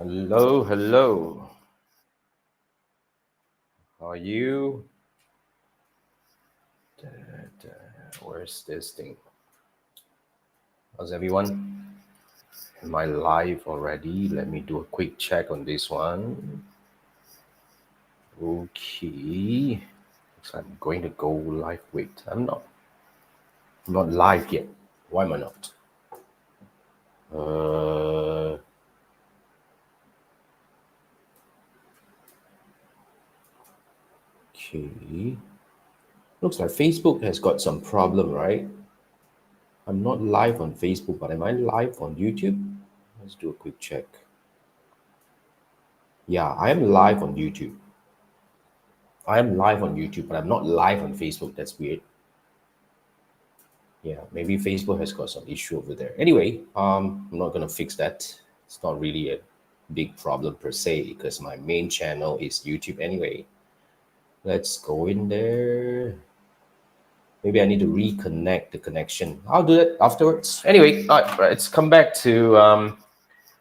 Hello, hello. How are you? Where's this thing? How's everyone? Am I live already? Let me do a quick check on this one. Okay. Looks like I'm going to go live. Wait, I'm not live yet. Why am I not? Uh, okay. Looks like Facebook has got some problem, right? I'm not live on Facebook, but am I live on YouTube? Let's do a quick check. Yeah, I am live on YouTube. I am live on YouTube, but I'm not live on Facebook. That's weird. Yeah, maybe Facebook has got some issue over there. Anyway, I'm not gonna fix that. It's not really a big problem per se because my main channel is YouTube anyway. Let's go in there. Maybe I need to reconnect the connection. I'll do that afterwards. Anyway, let's come back to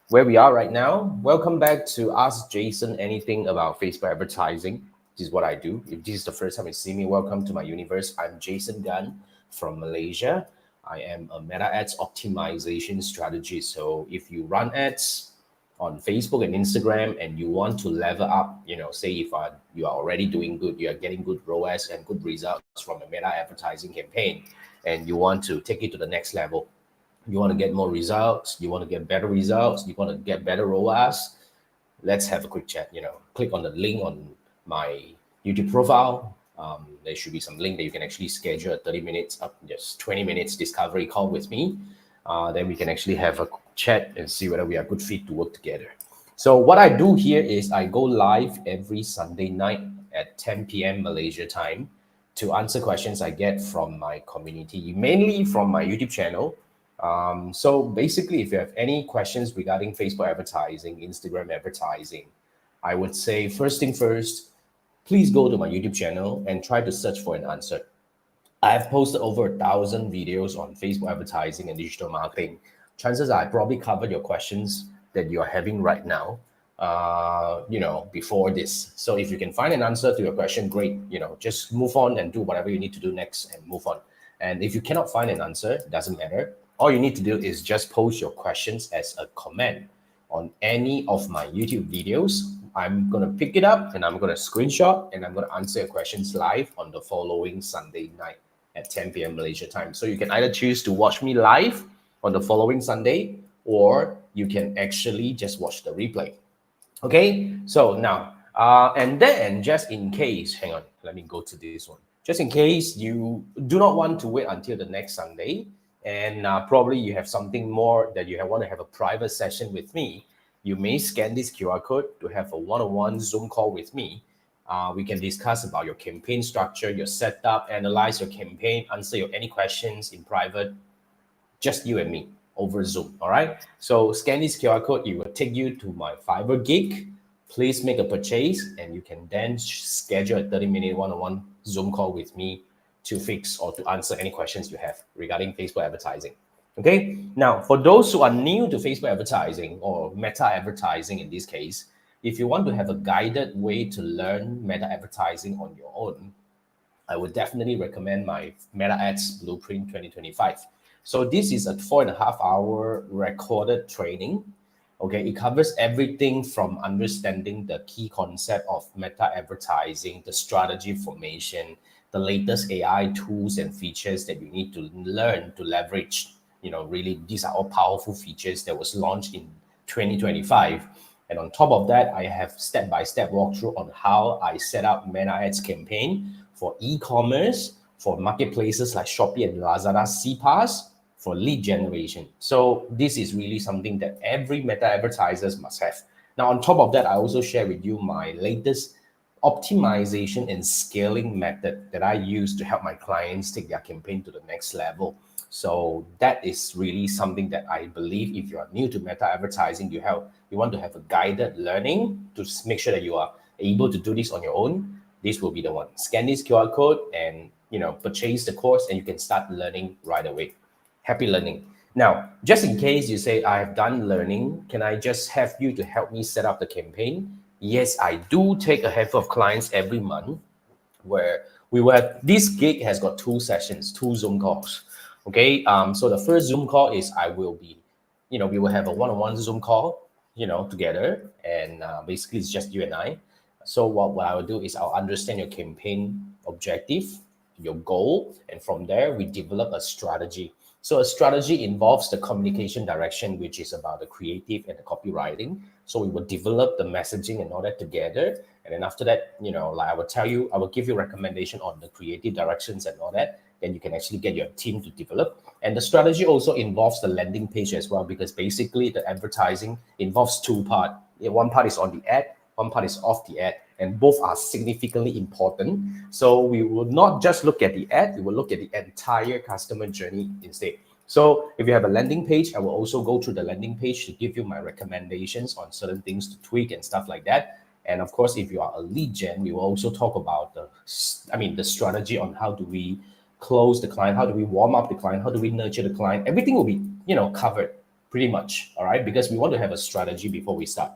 where we are right now. Welcome back to Ask Jason Anything About Facebook Advertising. This is what I do. If this is the first time you see me, welcome to my universe. I'm Jason Gunn from Malaysia. I am a meta ads optimization strategist. So if you run ads on Facebook and Instagram and you want to level up, say if you are already doing good, you are getting good ROAS and good results from a meta advertising campaign, and you want to take it to the next level, you want to get more results, you want to get better results, you want to get better ROAS, let's have a quick chat. Click on the link on my YouTube profile. There should be some link that you can actually schedule a 30 minutes, up just 20 minutes discovery call with me. Then we can actually have a chat and see whether we are good fit to work together. So what I do here is I go live every Sunday night at 10 p.m. Malaysia time to answer questions I get from my community, mainly from my YouTube channel. So basically, if you have any questions regarding Facebook advertising, Instagram advertising, I would say first thing first, please go to my YouTube channel and try to search for an answer. I have posted over 1,000 videos on Facebook advertising and digital marketing. Chances are I probably covered your questions that you are having right now, before this. So if you can find an answer to your question, great. Just move on and do whatever you need to do next and move on. And if you cannot find an answer, it doesn't matter. All you need to do is just post your questions as a comment on any of my YouTube videos. I'm going to pick it up and I'm going to screenshot and I'm going to answer your questions live on the following Sunday night at 10 p.m. Malaysia time. So you can either choose to watch me live on the following Sunday, or you can actually just watch the replay. Okay, so now, and then just in case, hang on, let me go to this one. Just in case you do not want to wait until the next Sunday, and probably you have something more that want to have a private session with me, you may scan this QR code to have a one-on-one Zoom call with me. We can discuss about your campaign structure, your setup, analyze your campaign, answer your any questions in private, just you and me over Zoom. All right. So scan this QR code, it will take you to my Fiverr gig. Please make a purchase, and you can then schedule a 30-minute one-on-one Zoom call with me to fix or to answer any questions you have regarding Facebook advertising. Okay. Now, for those who are new to Facebook advertising or meta advertising in this case, if you want to have a guided way to learn meta advertising on your own, I would definitely recommend my Meta Ads Blueprint 2025. So this is a 4.5 hour recorded training. Okay, it covers everything from understanding the key concept of meta advertising, the strategy formation, the latest AI tools and features that you need to learn to leverage. Really, these are all powerful features that was launched in 2025. And on top of that, I have step-by-step walkthrough on how I set up Meta Ads campaign for e-commerce, for marketplaces like Shopee and Lazada CPaaS, for lead generation. So this is really something that every meta advertisers must have. Now, on top of that, I also share with you my latest optimization and scaling method that I use to help my clients take their campaign to the next level. So that is really something that I believe if you are new to meta advertising, you want to have a guided learning to make sure that you are able to do this on your own. This will be the one. Scan this QR code and purchase the course, and you can start learning right away. Happy learning. Now, just in case you say, I have done learning, can I just have you to help me set up the campaign? Yes, I do take a handful of clients every month where we will have, this gig has got 2 sessions, 2 Zoom calls. Okay, so the first Zoom call is we will have a one-on-one Zoom call, together, and basically it's just you and I. So what I will do is I'll understand your campaign objective, your goal, and from there we develop a strategy. So a strategy involves the communication direction, which is about the creative and the copywriting. So we will develop the messaging and all that together. And then after that, like I will give you recommendation on the creative directions and all that. Then you can actually get your team to develop. And the strategy also involves the landing page as well, because basically the advertising involves 2 parts. One part is on the ad, one part is off the ad, and both are significantly important. So we will not just look at the ad, we will look at the entire customer journey instead. So if you have a landing page, I will also go through the landing page to give you my recommendations on certain things to tweak and stuff like that. And of course, if you are a lead gen, we will also talk about the strategy on how do we close the client, how do we warm up the client, how do we nurture the client. Everything will be, covered pretty much, all right? Because we want to have a strategy before we start.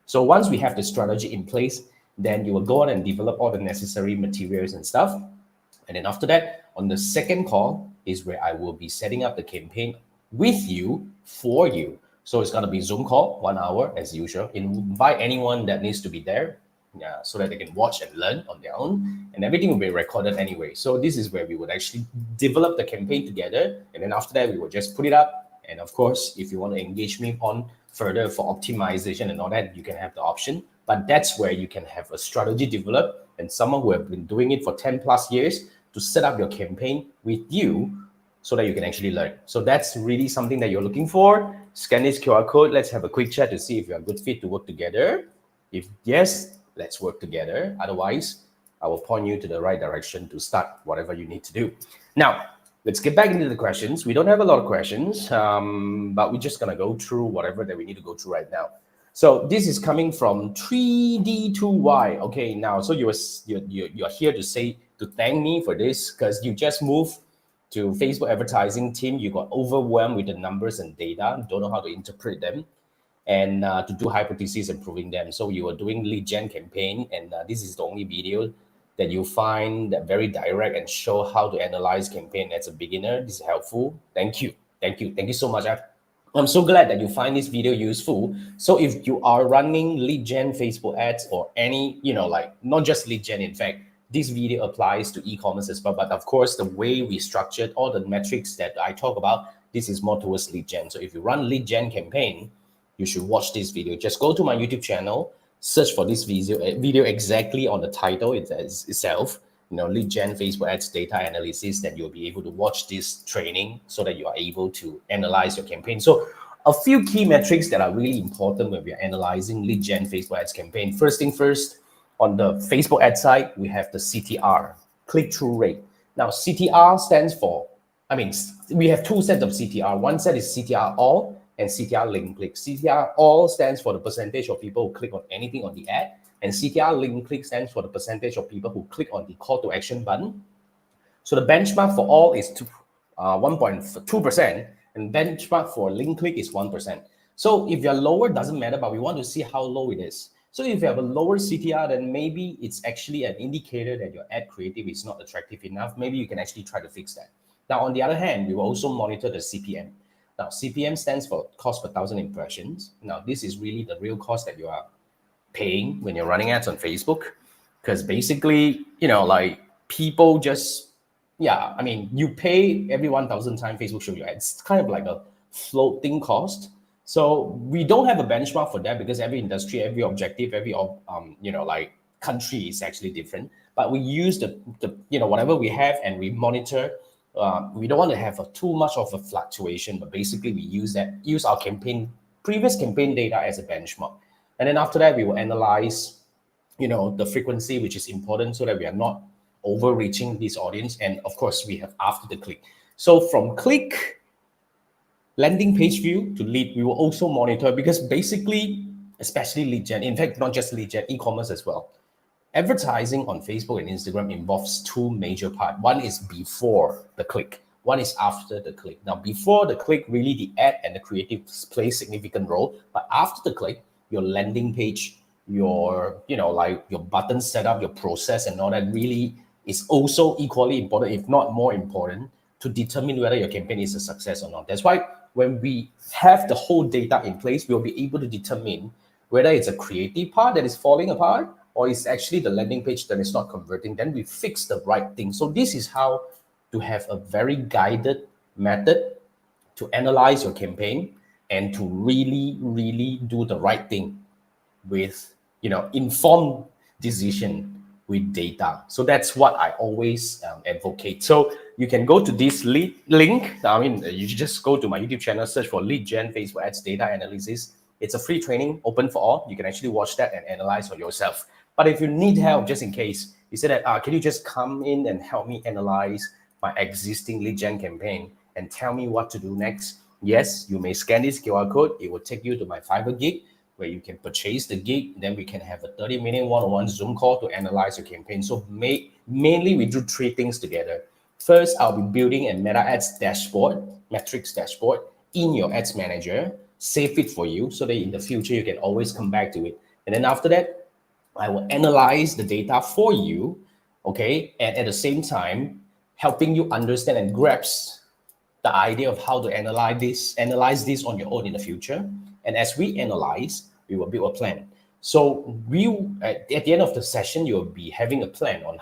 So once we have the strategy in place, then you will go on and develop all the necessary materials and stuff. And then after that, on the second call is where I will be setting up the campaign with you, for you. So it's going to be Zoom call, 1 hour as usual. Invite anyone that needs to be there, so that they can watch and learn on their own. And everything will be recorded anyway. So this is where we would actually develop the campaign together. And then after that, we will just put it up. And of course, if you want to engage me on further for optimization and all that, you can have the option. But that's where you can have a strategy developed and someone who have been doing it for 10 plus years to set up your campaign with you so that you can actually learn. So that's really something that you're looking for. Scan this QR code. Let's have a quick chat to see if you're a good fit to work together. If yes, let's work together. Otherwise, I will point you to the right direction to start whatever you need to do. Now, let's get back into the questions. We don't have a lot of questions, but we're just going to go through whatever that we need to go through right now. So this is coming from 3D2Y. Okay, now, so you're here to thank me for this because you just moved to Facebook advertising team. You got overwhelmed with the numbers and data, don't know how to interpret them, and to do hypotheses and proving them. So you were doing lead gen campaign, and this is the only video that you find that very direct and show how to analyze campaign as a beginner. This is helpful. Thank you so much. I'm so glad that you find this video useful. So if you are running lead gen Facebook ads or any, not just lead gen, in fact, this video applies to e-commerce as well. But of course, the way we structured all the metrics that I talk about, this is more towards lead gen. So if you run lead gen campaign, you should watch this video. Just go to my YouTube channel, search for this video exactly on the title itself, lead gen Facebook ads data analysis. Then you'll be able to watch this training so that you are able to analyze your campaign. So a few key metrics that are really important when we are analyzing lead gen Facebook ads campaign. First thing first, on the Facebook ad side, we have the CTR, click-through rate. Now, CTR stands for, we have 2 sets of CTR. One set is CTR all and CTR link click. CTR all stands for the percentage of people who click on anything on the ad, and CTR link click stands for the percentage of people who click on the call to action button. So the benchmark for all is 1.2%, and benchmark for link click is 1%. So if you're lower, doesn't matter, but we want to see how low it is. So if you have a lower CTR, then maybe it's actually an indicator that your ad creative is not attractive enough. Maybe you can actually try to fix that. Now, on the other hand, we will also monitor the CPM. Now, CPM stands for cost per 1,000 impressions. Now, this is really the real cost that you are paying when you're running ads on Facebook. Because basically, people just, you pay every 1,000 times Facebook show you ads. It's kind of like a floating cost. So we don't have a benchmark for that because every industry, every objective, every country is actually different. But we use the whatever we have and we monitor. We don't want to have too much of a fluctuation, but basically we use our previous campaign data as a benchmark. And then after that, we will analyze, the frequency, which is important so that we are not overreaching this audience. And of course, we have after the click. So from click, landing page view to lead, we will also monitor because basically, especially lead gen, in fact, not just lead gen, e-commerce as well. Advertising on Facebook and Instagram involves 2 major parts. One is before the click. one is after the click. Now, before the click, really the ad and the creative play significant role. But after the click, your landing page, your, like your button setup, your process and all that really is also equally important, if not more important, to determine whether your campaign is a success or not. That's why when we have the whole data in place, we'll be able to determine whether it's a creative part that is falling apart or it's actually the landing page that is not converting. Then we fix the right thing. So this is how to have a very guided method to analyze your campaign and to really, really do the right thing with, informed decision with data. So that's what I always advocate. So you can go to this link. I mean, you just go to my YouTube channel, search for Lead Gen Facebook Ads Data Analysis. It's a free training, open for all. You can actually watch that and analyze for yourself. But if you need help, just in case, you say that, can you just come in and help me analyze my existing lead gen campaign and tell me what to do next? Yes, you may scan this QR code. It will take you to my Fiverr gig where you can purchase the gig. Then we can have a 30-minute one-on-one Zoom call to analyze your campaign. So mainly we do three things together. First, I'll be building a Meta Ads dashboard, metrics dashboard in your ads manager, save it for you so that in the future you can always come back to it. And then after that, I will analyze the data for you, okay? And at the same time, helping you understand and grasp the idea of how to analyze this on your own in the future. And as we analyze, we will build a plan. So at the end of the session, you'll be having a plan on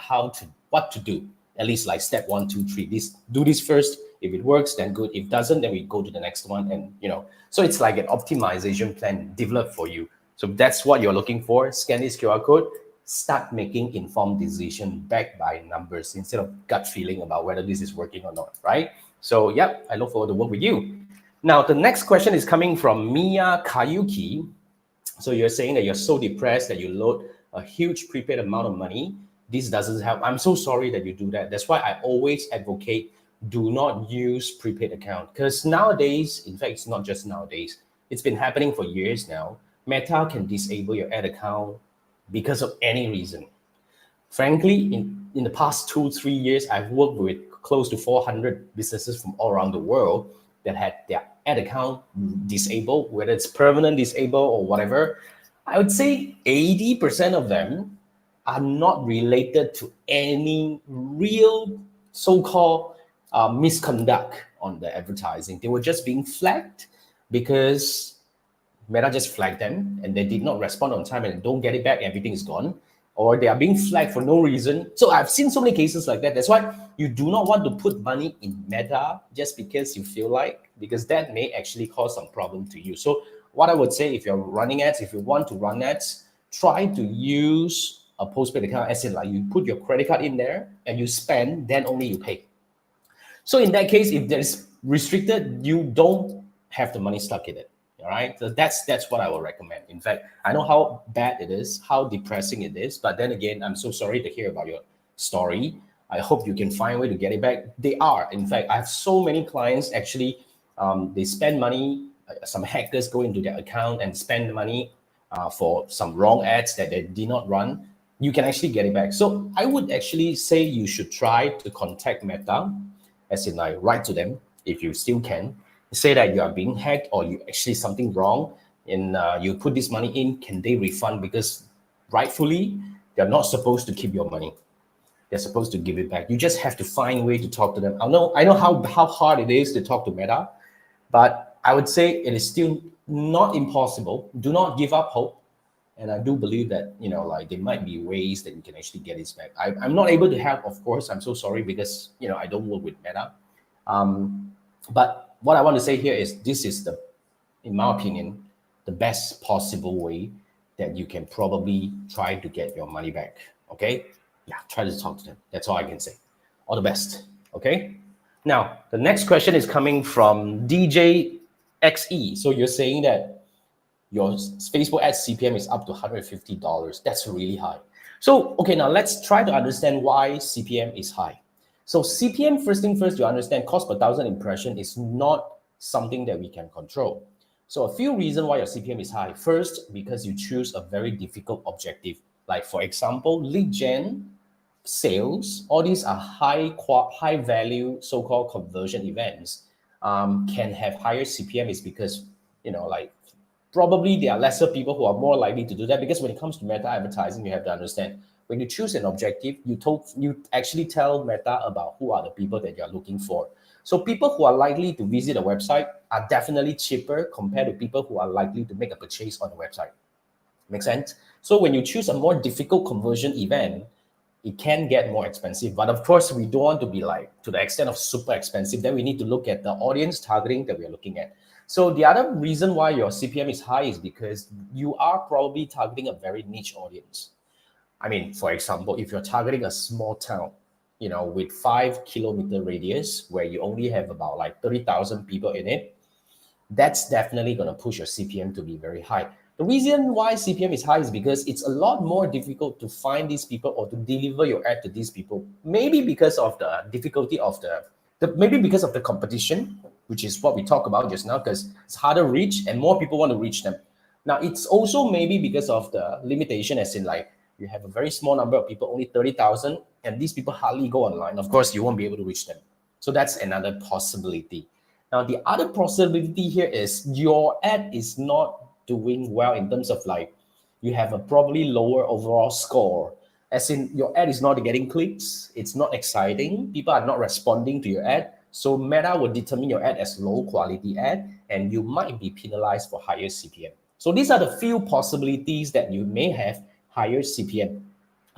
what to do. At least like step 1, 2, 3. Do this first. If it works, then good. If it doesn't, then we go to the next one. And so it's like an optimization plan developed for you. So that's what you're looking for. Scan this QR code. Start making informed decision backed by numbers instead of gut feeling about whether this is working or not, right? So yeah, I look forward to work with you. Now, the next question is coming from Mia Kayuki. So you're saying that you're so depressed that you load a huge prepaid amount of money. This doesn't help. I'm so sorry that you do that. That's why I always advocate do not use prepaid account, because nowadays, in fact, it's not just nowadays, it's been happening for years now. Meta can disable your ad account because of any reason. Frankly, in the past 2-3 years, I've worked with close to 400 businesses from all around the world that had their ad account disabled, whether it's permanent disabled or whatever. I would say 80% of them are not related to any real so-called misconduct on the advertising. They were just being flagged because Meta just flagged them and they did not respond on time and don't get it back, everything is gone. Or they are being flagged for no reason. So I've seen so many cases like that. That's why you do not want to put money in Meta just because you feel like, because that may actually cause some problem to you. So what I would say, if you're running ads, if you want to run ads, try to use a postpaid account, as in like you put your credit card in there and you spend, then only you pay. So in that case, if there's restricted, you don't have the money stuck in it. All right, so that's what I will recommend. In fact, I know how bad it is, how depressing it is, but then again, I'm so sorry to hear about your story. I hope you can find a way to get it back. They are, in fact, I have so many clients actually, they spend money, some hackers go into their account and spend money for some wrong ads that they did not run. You can actually get it back. So I would actually say you should try to contact Meta, as in like write to them if you still can. Say that you are being hacked or you actually something wrong and you put this money in, can they refund? Because rightfully, they're not supposed to keep your money. They're supposed to give it back. You just have to find a way to talk to them. I know how hard it is to talk to Meta, but I would say it is still not impossible. Do not give up hope. And I do believe that, like there might be ways that you can actually get this back. I'm not able to help, of course. I'm so sorry because, I don't work with Meta. But what I want to say here is this is in my opinion, the best possible way that you can probably try to get your money back. Okay? Yeah, try to talk to them. That's all I can say. All the best. Okay? Now, the next question is coming from DJ XE. So you're saying that your Facebook ads CPM is up to $150. That's really high. So, okay, now let's try to understand why CPM is high. So CPM, first thing first, you understand cost per 1,000 impression is not something that we can control. So a few reasons why your CPM is high. First, because you choose a very difficult objective. Like for example, lead gen sales, all these are high value so-called conversion events, can have higher CPM is because, like probably there are lesser people who are more likely to do that, because when it comes to meta advertising, you have to understand, when you choose an objective, you actually tell Meta about who are the people that you're looking for. So people who are likely to visit a website are definitely cheaper compared to people who are likely to make a purchase on the website. Make sense? So when you choose a more difficult conversion event, it can get more expensive. But of course, we don't want to be like to the extent of super expensive. Then we need to look at the audience targeting that we are looking at. So the other reason why your CPM is high is because you are probably targeting a very niche audience. I mean, for example, if you're targeting a small town, with 5 kilometer radius where you only have about like 30,000 people in it, that's definitely going to push your CPM to be very high. The reason why CPM is high is because it's a lot more difficult to find these people or to deliver your ad to these people. Maybe because of the difficulty of maybe because of the competition, which is what we talked about just now, because it's harder to reach and more people want to reach them. Now, it's also maybe because of the limitation, as in like you have a very small number of people, only 30,000, and these people hardly go online. Of course, you won't be able to reach them. So that's another possibility. Now, the other possibility here is your ad is not doing well in terms of like you have a probably lower overall score, as in your ad is not getting clicks, it's not exciting, people are not responding to your ad. So Meta will determine your ad as low quality ad, and you might be penalized for higher CPM. So these are the few possibilities that you may have higher CPM.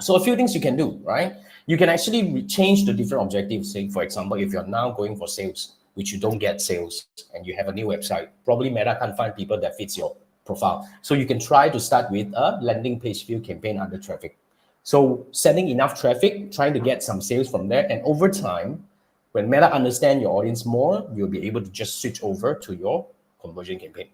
So a few things you can do, right? You can actually change the different objectives. Say, for example, if you're now going for sales, which you don't get sales, and you have a new website, probably Meta can't find people that fits your profile. So you can try to start with a landing page view campaign under traffic. So sending enough traffic, trying to get some sales from there, and over time, when Meta understand your audience more, you'll be able to just switch over to your conversion campaign.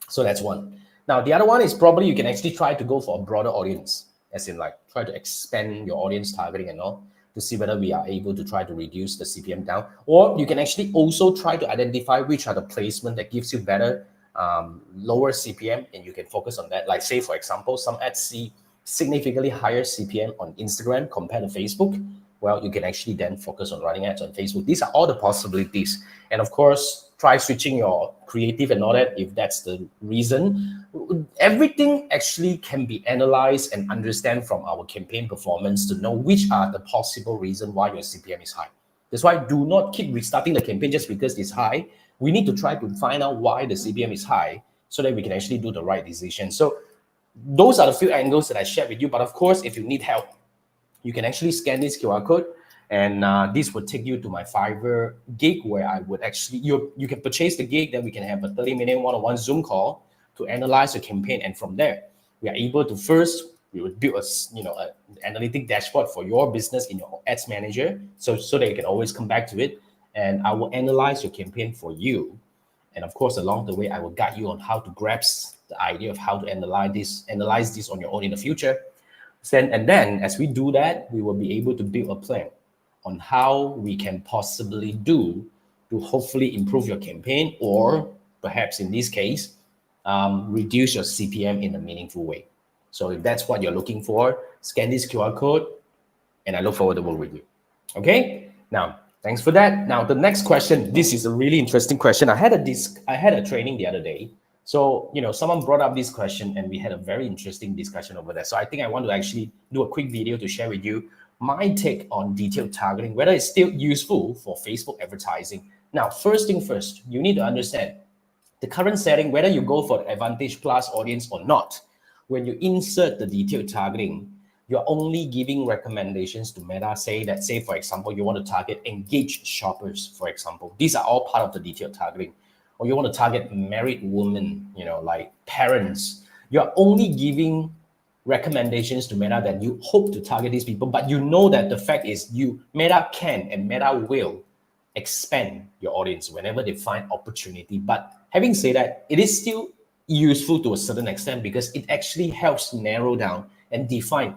So that's one. Now, the other one is probably you can actually try to go for a broader audience, as in like try to expand your audience targeting and all to see whether we are able to try to reduce the CPM down. Or you can actually also try to identify which are the placement that gives you better, lower CPM, and you can focus on that. Like say, for example, some ads see significantly higher CPM on Instagram compared to Facebook. Well, you can actually then focus on running ads on Facebook. These are all the possibilities. And of course, try switching your creative and all that if that's the reason. Everything actually can be analyzed and understand from our campaign performance to know which are the possible reasons why your CPM is high. That's why do not keep restarting the campaign just because it's high. We need to try to find out why the CPM is high so that we can actually do the right decision. So those are the few angles that I shared with you. But of course, if you need help, you can actually scan this QR code, and this would take you to my Fiverr gig where I would actually, you can purchase the gig, then we can have a 30-minute one-on-one Zoom call to analyze your campaign. And from there, we are able to we would build an analytic dashboard for your business in your ads manager, so that you can always come back to it. And I will analyze your campaign for you. And of course, along the way, I will guide you on how to grasp the idea of how to analyze this on your own in the future. And then as we do that, we will be able to build a plan on how we can possibly do to hopefully improve your campaign, or perhaps in this case, reduce your CPM in a meaningful way. So if that's what you're looking for, scan this QR code, and I look forward to work with you. Okay? Now, thanks for that. Now, the next question, this is a really interesting question. I had a training the other day. So, someone brought up this question and we had a very interesting discussion over there. So I think I want to actually do a quick video to share with you my take on detailed targeting, whether it's still useful for Facebook advertising. Now, first thing first, you need to understand the current setting, whether you go for the Advantage Plus audience or not. When you insert the detailed targeting, you're only giving recommendations to Meta. Say, for example, you want to target engaged shoppers, for example. These are all part of the detailed targeting. Or you want to target married women, like parents. You're only giving recommendations to Meta that you hope to target these people, but you know that the fact is Meta can and Meta will expand your audience whenever they find opportunity. But having said that, it is still useful to a certain extent because it actually helps narrow down and define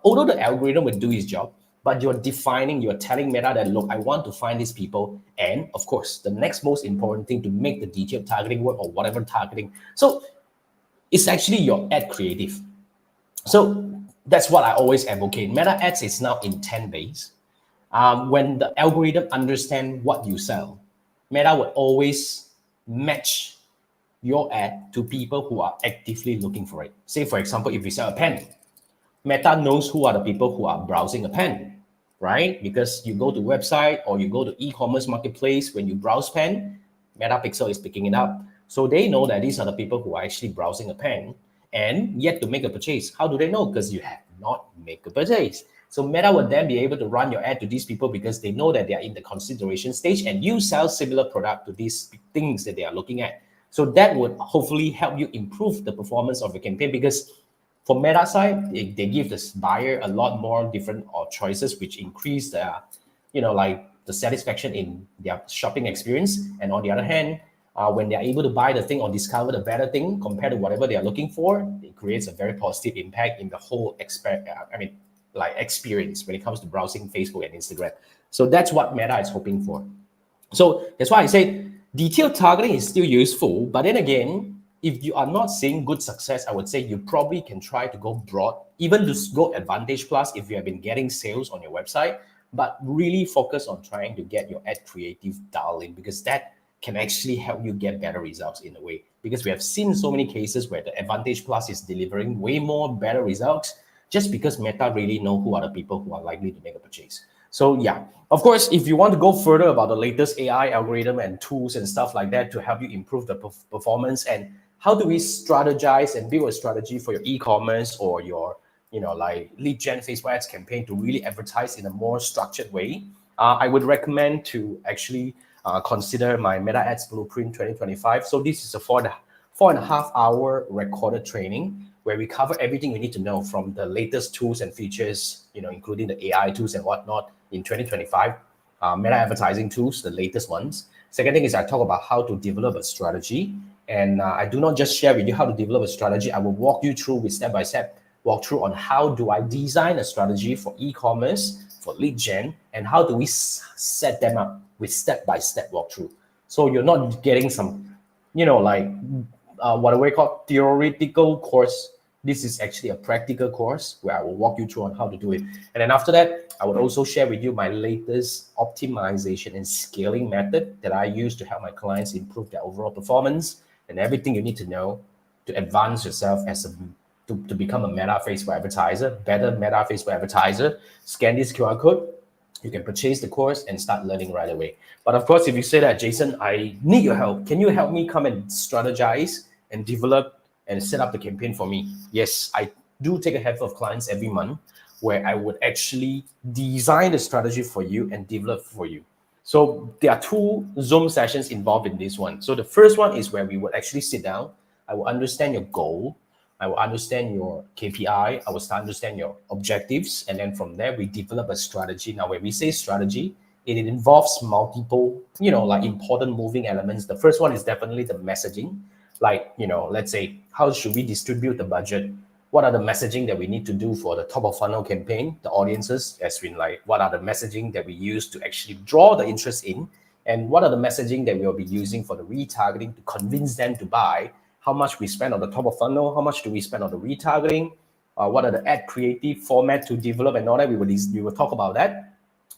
although the algorithm will do its job, but you're telling Meta that, look, I want to find these people. And of course, the next most important thing to make the detailed targeting work, or whatever targeting. So it's actually your ad creative. So That's what I always advocate. Meta ads is now intent-based. When the algorithm understand what you sell, Meta would always match your ad to people who are actively looking for it. Say, for example, if you sell a pen, Meta knows who are the people who are browsing a pen, right? Because you go to website or you go to e-commerce marketplace, when you browse pen, Metapixel is picking it up. So they know that these are the people who are actually browsing a pen and yet to make a purchase. How do they know? Because you have not made a purchase. So Meta would then be able to run your ad to these people because they know that they are in the consideration stage and you sell similar product to these things that they are looking at. So that would hopefully help you improve the performance of your campaign, because for Meta side, they give this buyer a lot more different choices, which increase their, like the satisfaction in their shopping experience. And on the other hand, when they're able to buy the thing or discover the better thing compared to whatever they are looking for, it creates a very positive impact in the whole experience when it comes to browsing Facebook and Instagram. So that's what Meta is hoping for. So that's why I say detailed targeting is still useful, but then again, if you are not seeing good success, I would say you probably can try to go broad, even to go Advantage Plus if you have been getting sales on your website, but really focus on trying to get your ad creative dialed in, because that can actually help you get better results in a way. Because we have seen so many cases where the Advantage Plus is delivering way more better results just because Meta really know who are the people who are likely to make a purchase. So yeah, of course, if you want to go further about the latest AI algorithm and tools and stuff like that to help you improve the performance and how do we strategize and build a strategy for your e-commerce or your, like lead gen Facebook ads campaign to really advertise in a more structured way, I would recommend to actually consider my Meta Ads Blueprint 2025. So this is a 4.5 hour recorded training where we cover everything you need to know from the latest tools and features, including the AI tools and whatnot in 2025, meta advertising tools, the latest ones. Second thing is I talk about how to develop a strategy. And I do not just share with you how to develop a strategy. I will walk you through with step-by-step walkthrough on how do I design a strategy for e-commerce, for lead gen, and how do we set them up with step-by-step walkthrough. So you're not getting some, what we call theoretical course. This is actually a practical course where I will walk you through on how to do it. And then after that, I would also share with you my latest optimization and scaling method that I use to help my clients improve their overall performance and everything you need to know to advance yourself to become a Meta Facebook advertiser, better Meta Facebook advertiser. Scan this QR code. You can purchase the course and start learning right away. But of course, if you say that, Jason, I need your help. Can you help me come and strategize and develop and set up the campaign for me? Yes, I do take a handful of clients every month where I would actually design the strategy for you and develop for you. So there are 2 Zoom sessions involved in this one. So the first one is where we would actually sit down. I will understand your goal. I will understand your KPI. I will start understand your objectives. And then from there, we develop a strategy. Now, when we say strategy, it involves multiple, like important moving elements. The first one is definitely the messaging. Like, let's say, how should we distribute the budget? What are the messaging that we need to do for the top of funnel campaign, the audiences, as in like, what are the messaging that we use to actually draw the interest in? And what are the messaging that we'll be using for the retargeting to convince them to buy? How much we spend on the top of funnel? How much do we spend on the retargeting? What are the ad creative format to develop and all that? We will talk about that.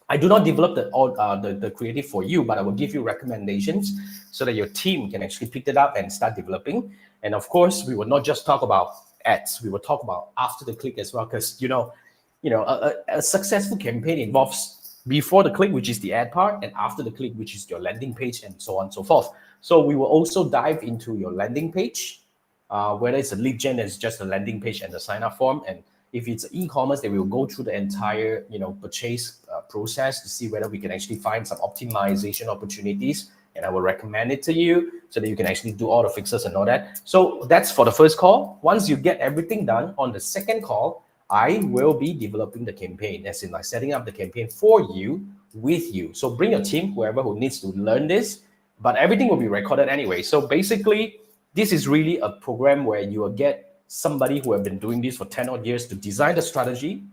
I do not develop the creative for you, but I will give you recommendations so that your team can actually pick it up and start developing. And of course, we will not just talk about ads. We will talk about after the click as well, because a successful campaign involves before the click, which is the ad part, and after the click, which is your landing page, and so on and so forth. So we will also dive into your landing page, whether it's a lead gen, it's just a landing page and the sign up form, and if it's e-commerce, then we will go through the entire purchase process to see whether we can actually find some optimization opportunities, and I will recommend it to you so that you can actually do all the fixes and all that. So that's for the first call. Once you get everything done, on the second call, I will be developing the campaign, as in like setting up the campaign for you, with you. So bring your team, whoever who needs to learn this, but everything will be recorded anyway. So basically, this is really a program where you will get somebody who have been doing this for 10 odd years to design the strategy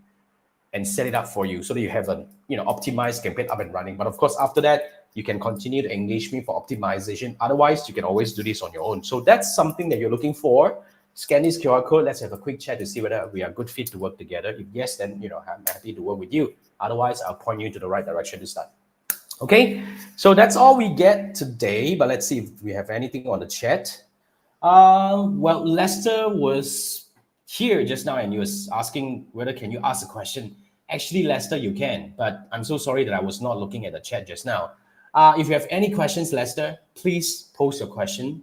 and set it up for you so that you have an optimized campaign up and running. But of course, after that, you can continue to engage me for optimization. Otherwise, you can always do this on your own. So that's something that you're looking for. Scan this QR code. Let's have a quick chat to see whether we are good fit to work together. If yes, then I'm happy to work with you. Otherwise, I'll point you to the right direction to start. Okay, so that's all we get today. But let's see if we have anything on the chat. Well, Lester was here just now and he was asking whether can you ask a question. Actually, Lester, you can, but I'm so sorry that I was not looking at the chat just now. If you have any questions, Lester, please post your question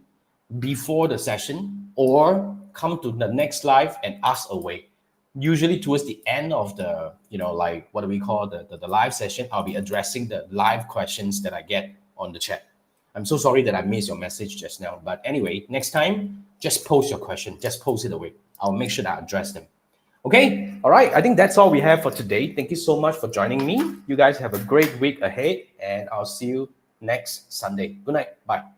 before the session or come to the next live and ask away. Usually towards the end of the, like what do we call the live session, I'll be addressing the live questions that I get on the chat. I'm so sorry that I missed your message just now. But anyway, next time, just post your question. Just post it away. I'll make sure that I address them. Okay, all right. I think that's all we have for today. Thank you so much for joining me. You guys have a great week ahead, and I'll see you next Sunday. Good night. Bye.